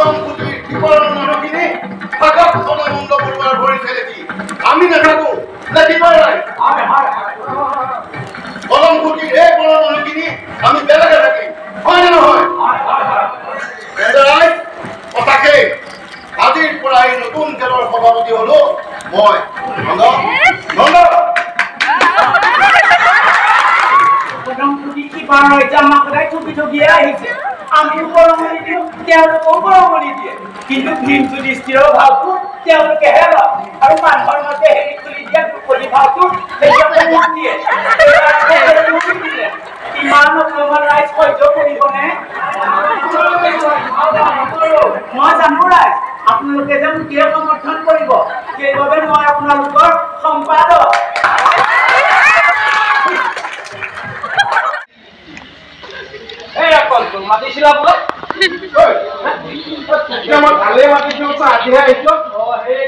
কদম কুটির বিবরণ নরকিনী ভাগত সদানন্দ বড়ুয়ার ভরি ছেলে কি আমি না থাকো না কি করে নাই কদম কুটির এই বড় নরকিনী আমি বেলাকে থাকি হয় না নহয় কথাকে আজিৰ পৰা এই নতুন খেলৰ সভাপতি হলো মই নন্দ নন্দ কদম কুটি কি পাৰ হৈছে আমাক সদায় চুপি চপিয়ে আহিছে আমিও বৰঙণি দিওঁ তেওঁলোকেও বৰঙণি দিয়ে কিন্তু ভীমটো দৃষ্টিৰ ভাৱটো তেওঁলোকেহে লয় আৰু মানুহৰ মতে হেৰি খুলি দিয়া মুকলি ভাৱটো দিয়ে ইমান অকমান ৰাইজ সহ্য কৰিবনে মই জানো ৰাইজ আপোনালোকে যে মোকে সমৰ্থন কৰিব সেইবাবে মই আপোনালোকৰ সম্পাদক মাতিছিলা বোলে মই কালি মাতিছো আজিহে আহিছো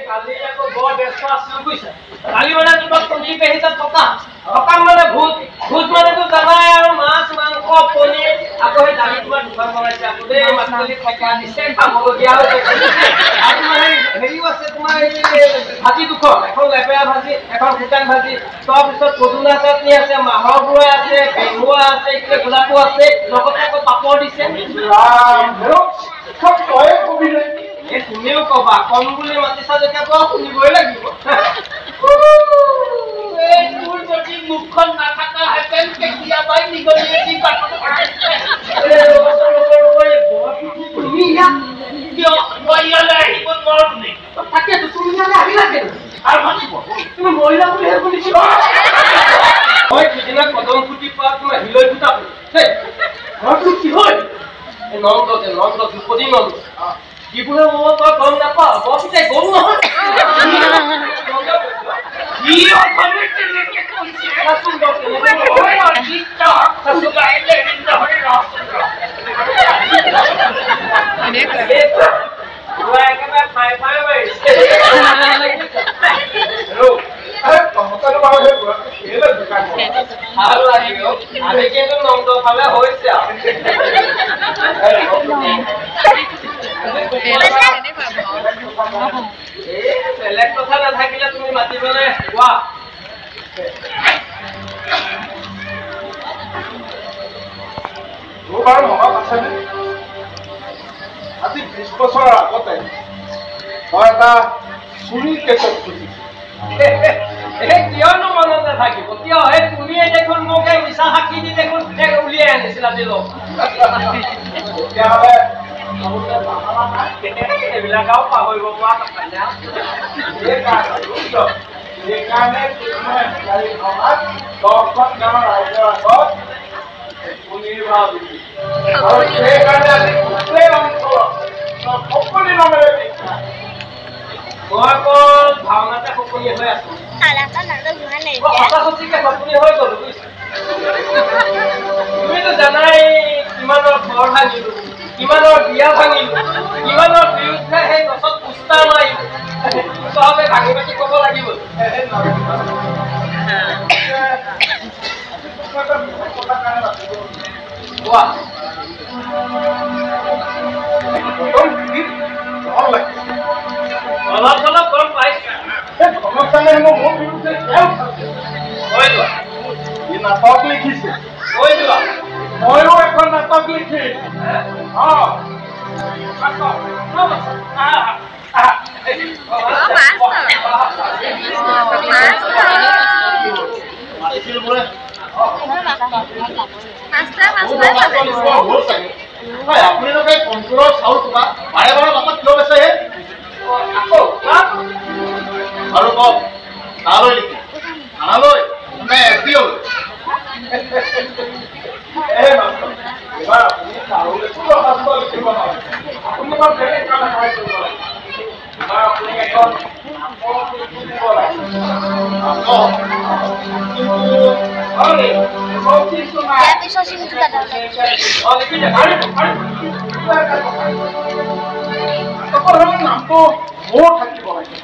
কালি আকৌ বৰ ব্যস্ত আছিলো বুজিছা কালি মানে তোমাক কণী পেহিছত সকাম মানে ভোজ মানেতো জানাই আৰু মাছ মাংস পনীৰ আকৌ সেই দালি তোমাৰ দোকান বনাইছে আকৌ দেই মাছলি থকা দিছে খাবলগীয়া হৈছে আৰু মানে হেৰিও আছে তোমাৰ এই ভাজি দুখন এখন লেপেৰা ভাজি এখন শুকান ভাজি তাৰপিছত পদুনা চাটনি আছে মাহৰ গুড়া আছে বেহুৱা আছে এইফালে গোলাপো আছে লগতে আকৌ পাপৰ দিছে তুমিও কবা কম বুলি মাতিছা যেতিয়া পৰা শুনিবই লাগিব তোৰ যদি মুখখন নাথাকা হেঁতেন কেতিয়াবাই নিগনি তুমি কিয় মই ইয়ালৈ আহিব নোৱাৰো নেকি তাকেতো তুমি ইয়ালৈ আহিলা কেন আৰু মাতিব তুমি মহিলা বুলিহে শুনিছো মই সিদিনা কদম ফুটি পৰা তোমাৰ হিলৈ ফুটা ঘৰটো কি হয় নন্দ ধ্ৰুপদী নন্দ যিবোৰে মই তই গম নাপাওঁ বৰ পিতাই গম নহয় নন্দ ফালে হৈছে বেলেগ কথা নাথাকিলে তুমি মাতিবলে কোৱা মোৰ বাৰু মনত আছেনে আজি 20 বছৰৰ আগতে মই এটা চুৰি কেছত ফুটিছো কিয়নো মনত নাথাকিব কিয় সেই তুমিয়ে দেখোন মোক এই মিছা সাক্ষী দি দেখোন উলিয়াই আনিছিলা দিলো তেতিয়াহ'লে এইবিলাক আৰু পাহৰিব পৰা কথা সেইকাৰণে 10খন গাঁৱৰ ৰাইজৰ আগত পুনিৰ ভাও দিছিল আৰু সেইকাৰণে আজি গোটেই অঞ্চলত সকলো নামেৰে বিখ্যাত মই অকল ভাওনাতে সকলো হৈ আছো সঁচাসচিকে সকলো হৈ গলো বুজিছা তুমিতো জানাই কিমানৰ ঘৰ ভাঙিলো কিমানৰ বিয়া ভাঙিলো কিমানৰ বিৰুদ্ধে সেই গছত পুষ্টা মাৰিলো চবে ভাঙি পাতি ক'ব লাগিব কোৱা অলপ চলপ গম পাইছা মোৰ বিৰুদ্ধে নাটক লিখিছে ময়ো এখন নাটক লিখিম আপোনালোকে কণ্ট্ৰলৰ চাউল থকা বাৰে বাৰে মাতত কিয় বেচে আৰু কওক তালৈ লিখি আনালৈ নে এছডিঅ'লৈ নামটো মোৰ থাকিব লাগে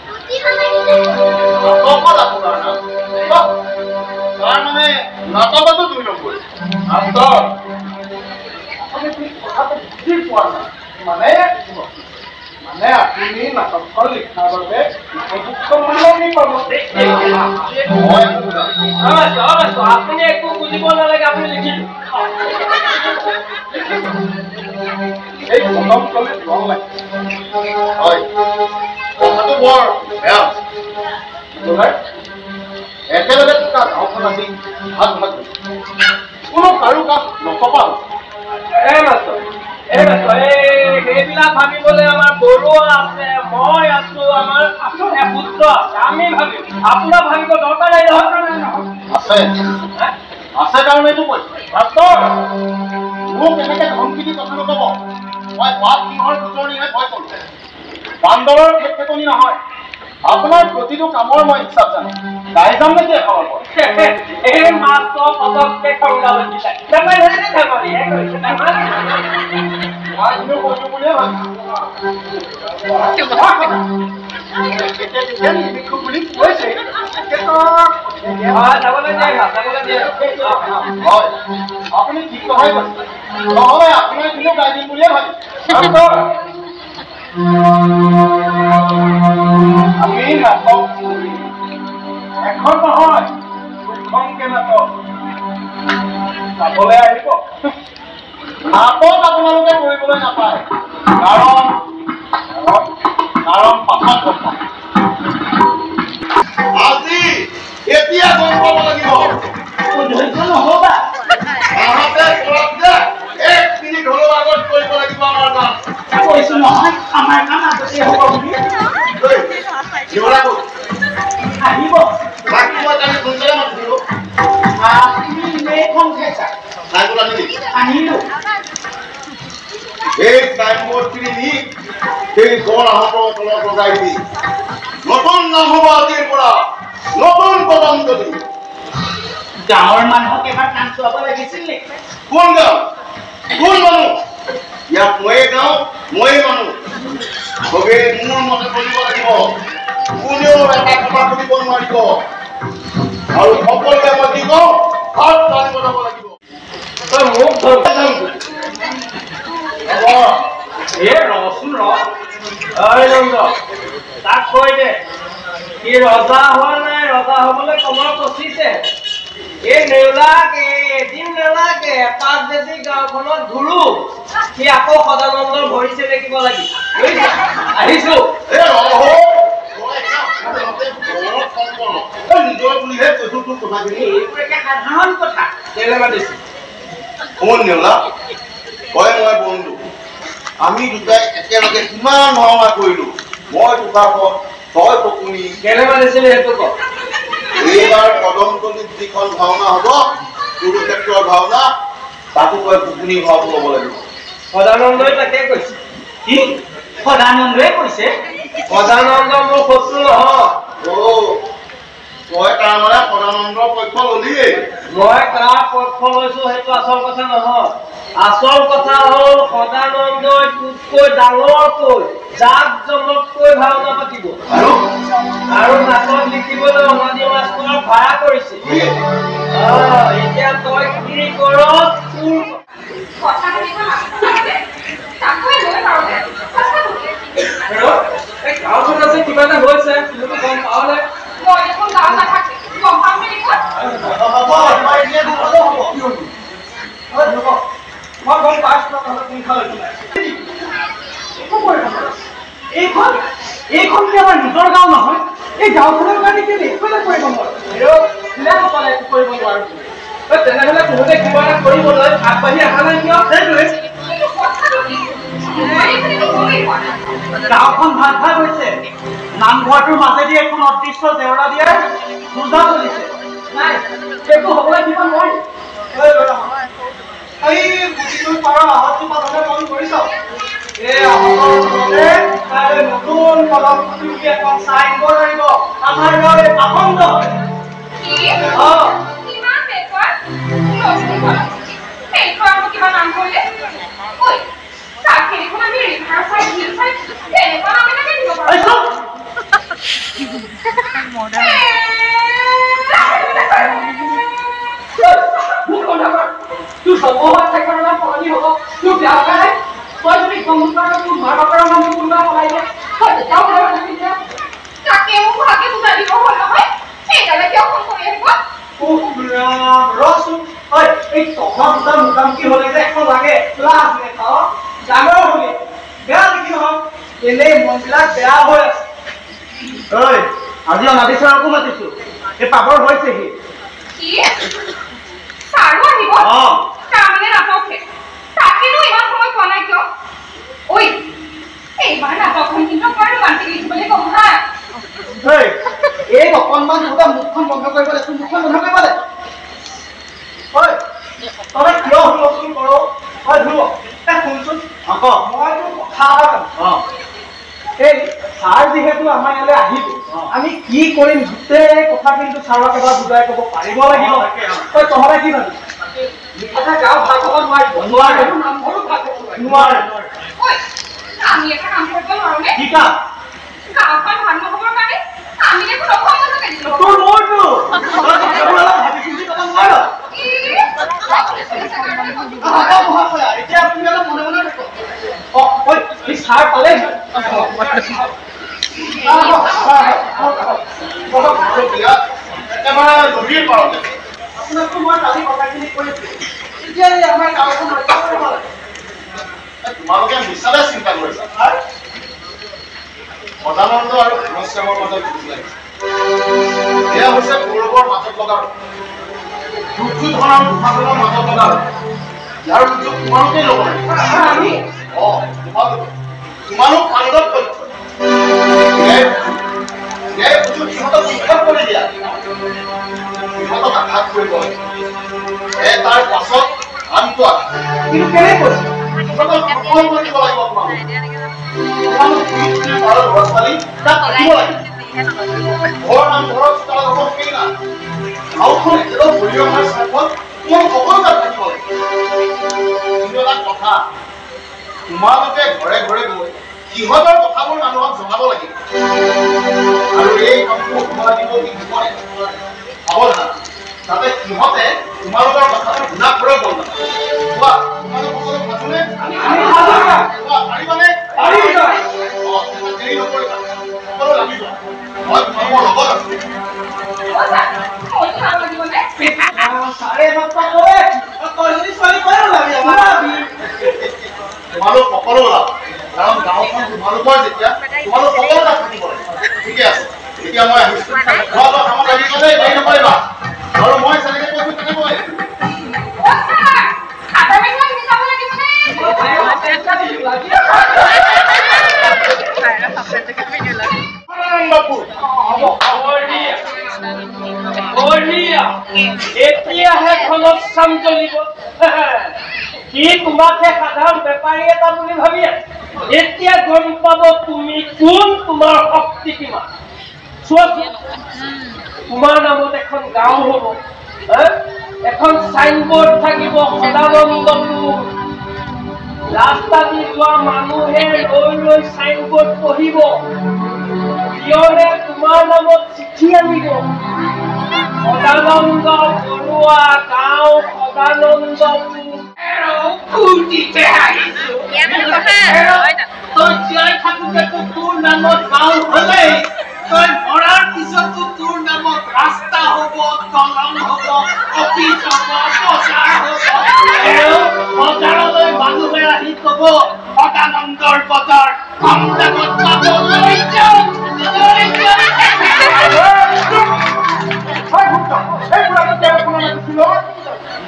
তাৰ মানে নাটকতো 2 নম্বৰ নাটক কথাটো বুজি পোৱা নাই মানে মানে আপুনি নাটকখন লিখাৰ বাবে উপযুক্ত মূল্য পাব। আপুনি একো বুজিব নালাগে, আপুনি লিখি এই কলম কলে ৰং লাগে। হয়, কথাটো বৰ বেয়া। একেলগে থকা গাঁওখন আজি ভাগ ভাগ কোনো কাৰো কাষ নথকা সেইবিলাক ভাবিবলৈ আমাৰ গৰু আছে, মই আছো, আমাৰ পুত্ৰ আছে, আমি ভাবিম। আপোনাৰ ভাবিব দৰকাৰ নাই নহয়। আছে আছে কাৰণেতো কৈছো। মোক এনেকে ধমকি দি কথা নকব। মই বাপ সিংহৰ গোচৰণিহে ভয় কৰো, বান্দৰৰ খেতনি নহয়। আপোনাৰ প্ৰতিটো কামৰ মই হিচাপ জানো। গাই যাম নেকি এখনৰ পৰা? এই মাত্ৰ পদকে খংগা লাগি যায়। মই কিন্তু কৈছো বুলিয়ে ভাবিছো বুলি কৈছে। আপুনি ঠিক কথাই কৈছে, নহলে আপোনাৰ কিন্তু গাই দিম বুলিয়ে ভাবিছো। আমি নাটক এখন নহয় দুখনকে নাটক চাবলৈ আহিব। নাটক আপোনালোকে কৰিবলৈ নাপায়, কাৰণ পাছত কথা আজি এতিয়া গম পাব লাগিব। নহবা এক মিনিট হলেও আগত কৰিব লাগিব। আমাৰ কাম কৈছো নহয়, আমাৰ কাম আগতে হব বুলি আহিব। বাকী মই কালি সোনকালে মাতিছিলো। এই টাইমবোৰ্ডখিনি নি সেই গড় আহতৰ তলত লগাই দি নতুন নাম হব আজিৰ পৰা, নতুন পদঞ্জলি। গাঁৱৰ মানুহক এবাৰ কাম চলাব লাগিছিল নেকি? কোন গাঁও, কোন মানুহ? ইয়াত ময়ে গাঁও, ময়ে মানুহ। চবেই মোৰ মতে কৰিব লাগিব। কোনেও এটা কথা কৰিব নোৱাৰিব। আৰু সকলোৱে মই কি কওঁ, ভাত টানিব যাব লাগিব। তাক কৈ দে সি ৰজা হোৱা নাই, ৰজা হবলৈ সময় পচিছে। এই নেওলাকে এদিন নেলাগে এপাক যদি গাঁওখনত ঘূৰো, সি আকৌ সদানন্দৰ ভৰিছে দেখিব লাগিব। আহিছো সাধাৰণ কথা কেলে মাতিছো। শুন নেওলা, তই মই বন্ধু, আমি দুটাই একেলগে কিমান ভাওনা কৰিলো। মই তোকাপত, তই পকুনি। কেলে মাতিছিলি সেইটো ক। এইবাৰ পদঞ্জলিত যিখন ভাওনা হব, কুৰুক্ষেত্ৰৰ ভাওনা, তাতো তই পকুনি ভাও ল'ব লাগিব। সদানন্দই তাকে কৈছে। কি সদানন্দই কৈছে? সদানন্দ মোৰ শত্ৰু নহয়। তই তাৰমানে সদানন্দৰ পক্ষ ললিয়ে। মই কাৰ পক্ষ লৈছো সেইটো আচল কথা নহয়। আচল কথা হ'ল সদানন্দই তোতকৈ ডাঙৰকৈ জাক জমককৈ ভাওনা পাতিব আৰু নাটক লিখিবলৈ অনাদি মাষ্টৰ ভাড়া কৰিছে। এতিয়া তই কি কৰ গাঁওখন আছে, কিবা এটা হৈছে গম পাওঁনে? মই দেখোন গাঁও নাথাকে, গম পাম দেখোন। এইখন কি আমাৰ নিজৰ গাঁও নহয়? এই গাঁওখনৰ কাৰণে কি একোৱে কৰিব নোৱাৰো। তেনেহলে তহঁতে কিবা এটা কৰিবলৈ আগবাঢ়ি অহা নাই কিয়? গাঁওখন ভাগ ভাগ হৈছে। নামঘৰটোৰ মাজেদি এখন অদৃশ্য জেওৰা দিয়াৰ পূজা চলিছে। নাই, একো হ'বলৈ দিব নোৱাৰি। এই পুথিটোৰ পাৰৰ আহতটো পাছতে মন কৰিছ? এই আহতৰ নতুন কলম বুলি এখন চাইনবোৰ্ড আহিব। আমাৰ গাঁৱৰ এই পাখণ্ড হয়। কিবা নাম কৰিলে তোৰ সময় সলনি হ'ব, তোৰ বেয়া নাই। তই যদি তোৰ মাকৰ নাম কোনোবা পলাই দিয়ে তেতিয়াও তাকে মোক ভাগে বুজাই দিব হ'ল নহয় সেইকাৰণে কিয় ফোন কৰি আহিব ৰচোন হয় এই তহঁত দুটা মুখামুখি হ'লে যে এখন লাগে লাজ নেখাওঁ ডাঙৰ হ'লি বেয়া দেখি নহয় এনেই মনবিলাক বেয়া হৈ আছে ঐ আজি অনাদি ছাৰকো মাতিছোঁ এই পাবৰ হৈছেহি কি ছাৰো আহিব তাৰমানে নাটকে তাকেনো ইমান সময় পোৱা নাই কিয় ঐ এইবাৰ নাটকখন কিন্তু বৰ ৰোমান্টিক লিখিবলৈ কম হা এই অকণমান মুখখন বন্ধ কৰিব দে মুখখন বন্ধ কৰিব দে হয় তই কিয় হুলস্থুল কৰ হয় ধ্ৰুৱ শুনচোন আকৌ মই তোৰ কথা এটা জানো এই ছাৰ যিহেতু আমাৰ ইয়ালৈ আহিব আমি কি কৰিম গোটেই কথা কিন্তু ছাৰক এবাৰ বুজাই ক'ব পাৰিব লাগিব তই তহঁতে কি ভাবি লিখাতে গাঁও ভাল হ'ব নোৱাৰে আমি এটা কাম কৰিব নোৱাৰোনে কি কাম গাঁওখন ভাল নহ'বৰ কাৰণে আমি দেখোন অসমত দিলোঁ তোৰ মোৰটো ভাবি চিন্তি কথা নোৱাৰ এতিয়া আপুনি অলপ মনে মনে থাকক এই ছাৰ পালে আপোনাকতো মই কালি কথাখিনি কৈছোঁ এতিয়া আমাৰ গাঁওখন ৰক্ষা কৰিব লাগে তোমালোকে মিছাতে চিন্তা কৰিছা সদানন্দ আৰু ঘনশ্যামৰ মাজত যুঁজ লাগিছে এয়া হৈছে কৌৰৱৰ মাজত লগা দুৰ্যোধন আৰু দুৰ্যোধনৰ মাজত লগা ইয়াৰ সুযোগ তোমালোকেই ল'ব আমি তোমালোক পাণ্ডৱ পক্ষ সুযোগ সিহঁতক উদ্ধাৰ কৰি দিয়া সিহঁতক আঘাত কৰিব তাৰ পাছত আনটো আঘাত কিন্তু কেনেকৈ সিহঁতক খতম কৰিব লাগিব তোমালোক ল'ৰা ছোৱালী তাক ৰাখিব লাগিব ঘৰ নাম ঘৰৰ চোতাল হ'ব সেই না গাঁওখন একেলগ ভৰি অহাৰ স্বাৰ্থত তোমালোক সকলো তাত থাকিব লাগিব কিন্তু এটা কথা তোমালোকে ঘৰে ঘৰে গৈ সিহঁতৰ কথাবোৰ মানুহক জনাব লাগিব আৰু এই কামটো অসুবিধা দিব কি নকৰে সাৱধান যাতে সিহঁতে তোমালোকৰ কথাটো শুনা ঘৰে গ'ল কোৱা তোমালোক সকলো ভাবোনে পাৰিবানে দেৰি নকৰিবা সকলো লাগি যোৱা মই তোমালোকৰ লগত আছো তোমালোক সকলো ওলাব কাৰণ গাঁওখন তোমালোকৰ যেতিয়া তোমালোক সকলো তাত থাকিব লাগিব ঠিকে আছে এতিয়া মই আহিছো খোৱা বোৱা কামত লাগি গ'লে দেৰি নকৰিবা আৰু মই যেনেকৈ কৈছো তেনেকৈ এতিয়াহে ঘনশ্যাম জ্বলিব সি তোমাকহে সাধাৰণ বেপাৰী এটা বুলি ভাবি আছে এতিয়া গম পাব তুমি কোন তোমাৰ শক্তি কিমান চোৱাচোন তোমাৰ নামত এখন গাঁও হ'ব এখন চাইনবোৰ্ড থাকিব সদানন্দপুৰ ৰাস্তা দি যোৱা মানুহে লৈ লৈ চাইনবোৰ্ড পঢ়িব কিয়নে তোমাৰ নামত চিঠি আনিব সদানন্দ বৰুৱা গাঁও সদানন্দপুৰ ফুৰ্তিতে আহিছো তই জীয়াই থাকোঁতেতো তোৰ নামত গাঁও হ'লেই তই মৰাৰ পিছতো তোৰ নামত ৰাস্তা হ'ব দলং হ'ব অফিচ হ'ব বজাৰ হ'ব বজাৰলৈ মানুহে আহি ক'ব সদানন্দৰ বজাৰ কম দামত পাব লৈ যাওঁ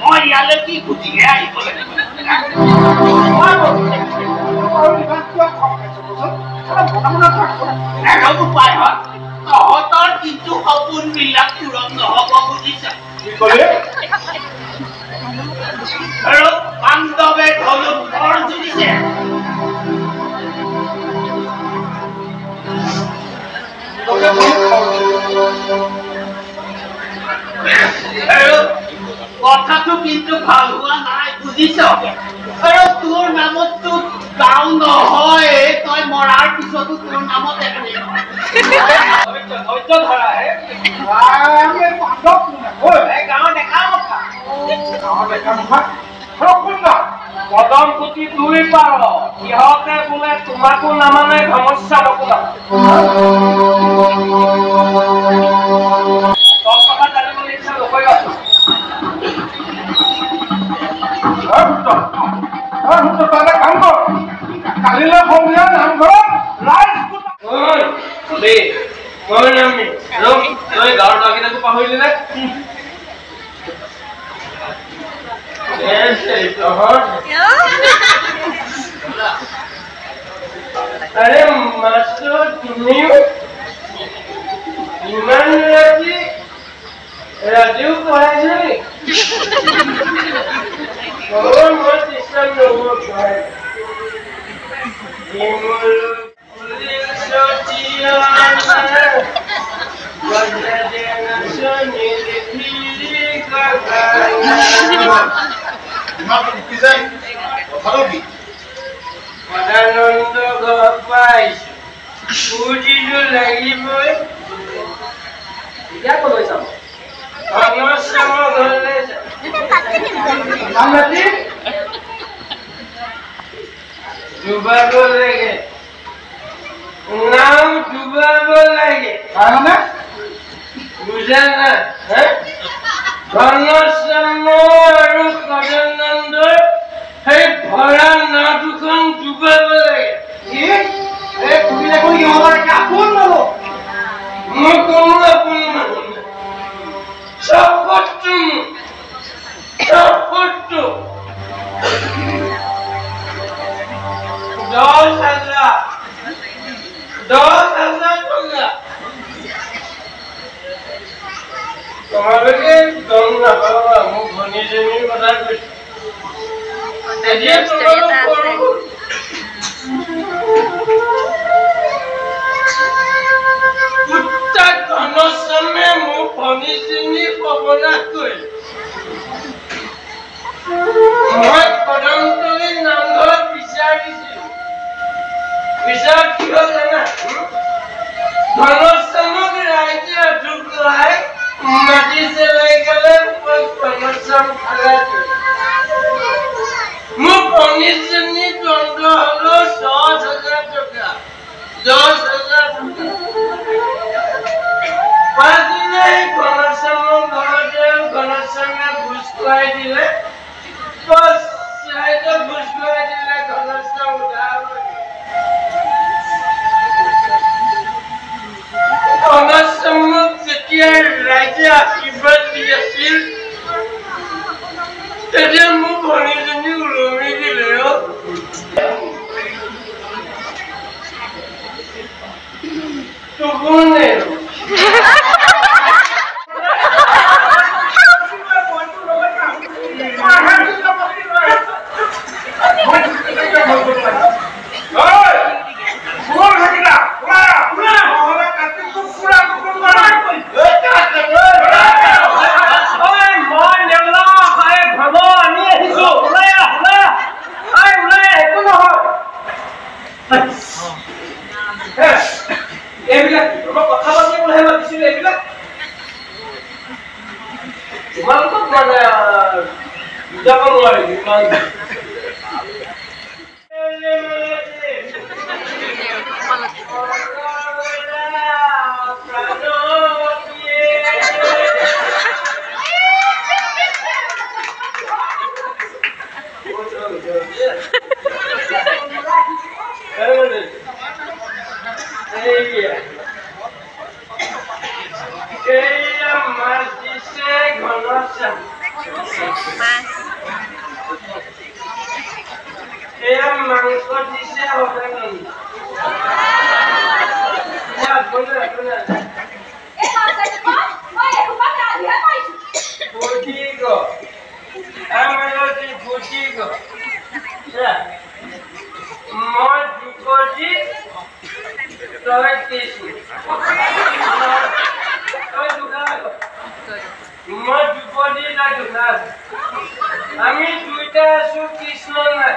মই ইয়ালৈ কি খুজিহে আহিব লাগিব তহঁতৰ কিন্তু সপোনবিলাক পূৰণ নহ'ব বুজিছা আৰু পাণ্ডৱে ধনুক বৰ জুৰিছে আৰু কথাটো কিন্তু ভাল হোৱা নাই বুজিছ আৰু তোৰ নামততো গাঁও নহয় তই মৰাৰ পিছতো তোৰ নামত একোৱেই নহয় ধৈৰ্য ধৰাহে গাঁৱৰ ডেকা কথা গাঁৱৰ ডেকা নহয় কোন গাঁও পদম পুতি 2 পাৰ ইহঁতে বোলে তোমাকো নামানে সমস্যা নকলা কথা জানিবলৈ ইচ্ছা নকৰিবা কাম কৰ কালিলৈ সন্ধিয়া নামঘৰত ৰাইজ মই নামি তই গাঁৱৰ বাগিনাটো পাহৰিলি নে আৰে মাস্টাৰ তুমিও ইমান ৰাতি ৰাজিও পড়াইছো নি মই চেষ্টা নকৰো পঢ়াই সদানন্দ ঘৰ পাইছো পুঁজিটো লাগিবই এতিয়া ক'লৈ যাম সমস্যামৰ ঘৰলৈ যাম ডুবাব লাগে নাও ডুবাব লাগে বুজা না ঘনশ্যাম আৰু সদানন্দৰ সেই ভৰা নাও দুখন ডুবাব লাগে মই কোনো আপোন মানুহ চব শত্ৰু চব শত্ৰু 10,000 টকা তোমালোকে গম নাপাবা মোক ভনীজনীৰ কথা কৈছো এতিয়া ঘনশ্যামে মোক ভনীজনী সৰ্বনাশ কৰিলে মই কদমতলী নামঘৰত বিচাৰ দিছিলো বিচাৰ কি হ'ল জানা ঘনশ্যামক ৰাইজে আঁঠুকৰাই মাটি চেলাই গ'লে মই ঘনশ্যাম খালাটো মোৰ ভনীজনী দণ্ড হলো 10,000 টকা 10,000 টকা পাছদিনা ঘনশ্যামৰ ঘৰতে ঘনশ্যামে ভোজ খুৱাই দিলে ভোজ খুৱাই দিলে ঘনশ্যাম ঘনশ্যামক যেতিয়া ৰাইজে আশীৰ্বাদ দি আছিল তেতিয়া মোৰ ভনীজনী ওলমি দিলে কোনে আমি দুইটা আছো কৃষ্ণ নাই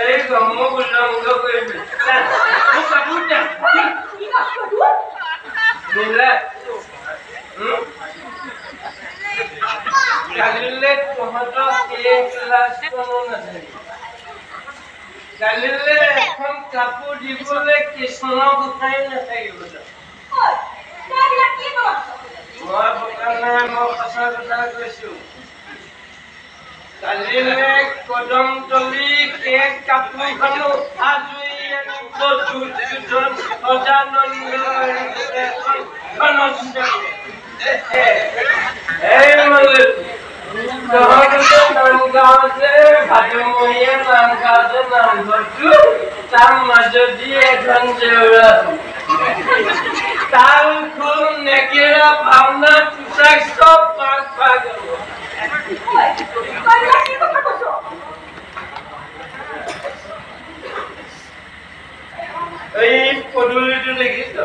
এই গম উল্লংঘ কৰিবি কালিলে তহঁতক एक लास्ट कोन আছে কালিলে এখন কাপোৰ দিবলে কৃষ্ণ গোসাই নাথাকিব হয় তাইলা কি কৰছ মই বকানা মই কথা কৈছো কালিলে কদম তলি কেক কাপোৰ খানো আজুই আনি দুজন সজানন্দ এখন খনস্ত এই মলে তহতে নাম গাওঁতে ভাদমহীয়া নাম গাওঁতে নামঘৰটো তাৰ মাজদি এখন জেউৰা তাল খোল নেগেৰা ভাওনা পোচাক চব পাক পাক হয় তাইলা কি কথা কৈছ এই পদুলিটো দেখিছ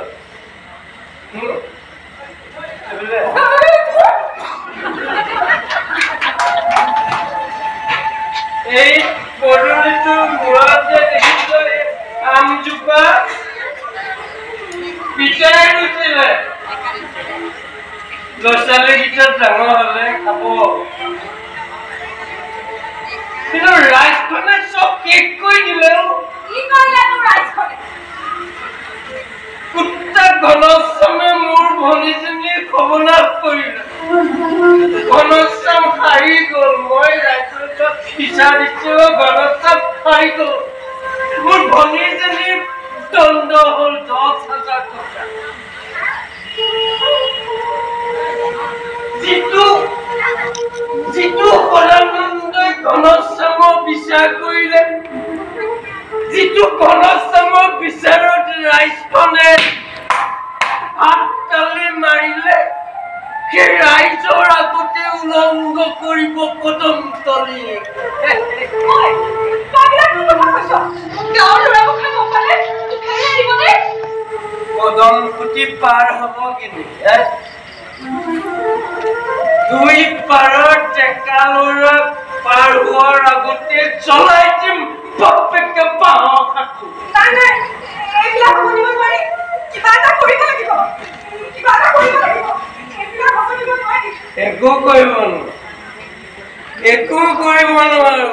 এই পদুলিটো মূৰতে দেখিছ আমজোপা পিতাই গৈছিলে ল'ৰা-ছোৱালীকেইটা ডাঙৰ হ'লে খাব কিন্তু ৰাইজখনে চব শেষ কৰি দিলে কি কৰিলে তোৰ ৰাইজখনে কুত্তা ঘনশ্যামে মোৰ ভনীজনীৰ খবনাশ কৰিলে ঘনশ্যাম হাৰি গ'ল মই ৰাইজক বিচাৰিছো ঘনশ্যাম হাৰি গ'ল মোৰ ভনীজনীৰ দণ্ড হ'ল 10,000 টকা যিটো সদানন্দই ঘনশ্যামক বিচাৰ কৰিলে যিটো ঘনশ্যামৰ বিচাৰত ৰাইজখনে হাততালি মাৰিলে সেই ৰাইজৰ আগতে উলংঘ কৰিব কদম তলি কদম ফুটি পাৰ হ'ব কিন্তু দুই পাৰৰ টেকা ল'ৰা পাৰ হোৱাৰ আগতে জ্বলাই দিম বাপেকে বাঁহ কাটো এইবিলাক শুনিব নোৱাৰি কিবা এটা কৰিব লাগিব এইবিলাক শুনিব নোৱাৰি একো কৰিব নোৱাৰো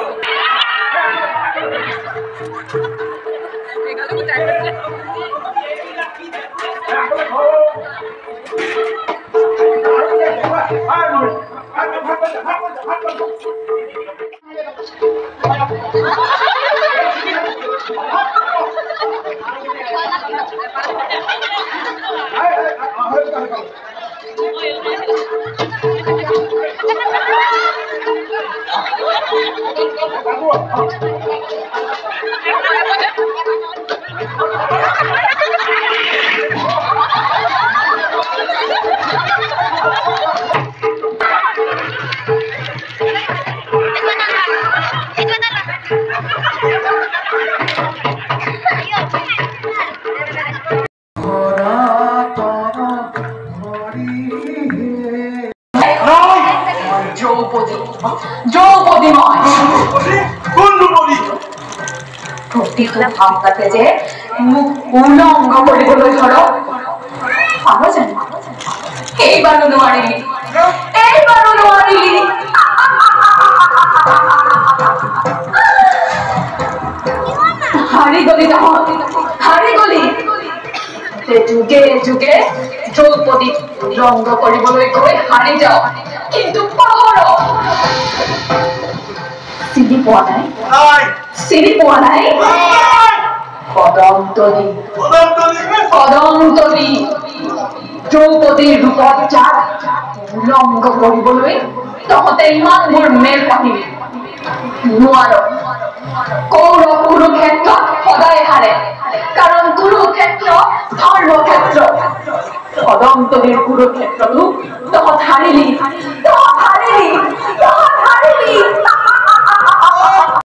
ভাবতাতে যে মুখ উলংঘ কৰিবলৈ ধৰ পাব জানো এইবাৰো নোৱাৰিলি হাৰি গলি যুগে যুগে দ্ৰৌপদীক ৰংগ কৰিবলৈ গৈ হাৰি যাওঁ কিন্তু পাহৰ চিনি পোৱা নাই কদম তলি দ্ৰৌপদীৰ ৰূপত যাক উলংঘ কৰিবলৈ তহঁতে ইমানবোৰ মেল পাতিবি নোৱাৰ কৌৰৱ কুৰুক্ষেত্ৰত সদায় হাৰে কাৰণ কুৰুক্ষেত্ৰ ধৰ্মক্ষেত্ৰ কদম তলিৰ কুৰুক্ষেত্ৰতো তহঁত হাৰিলি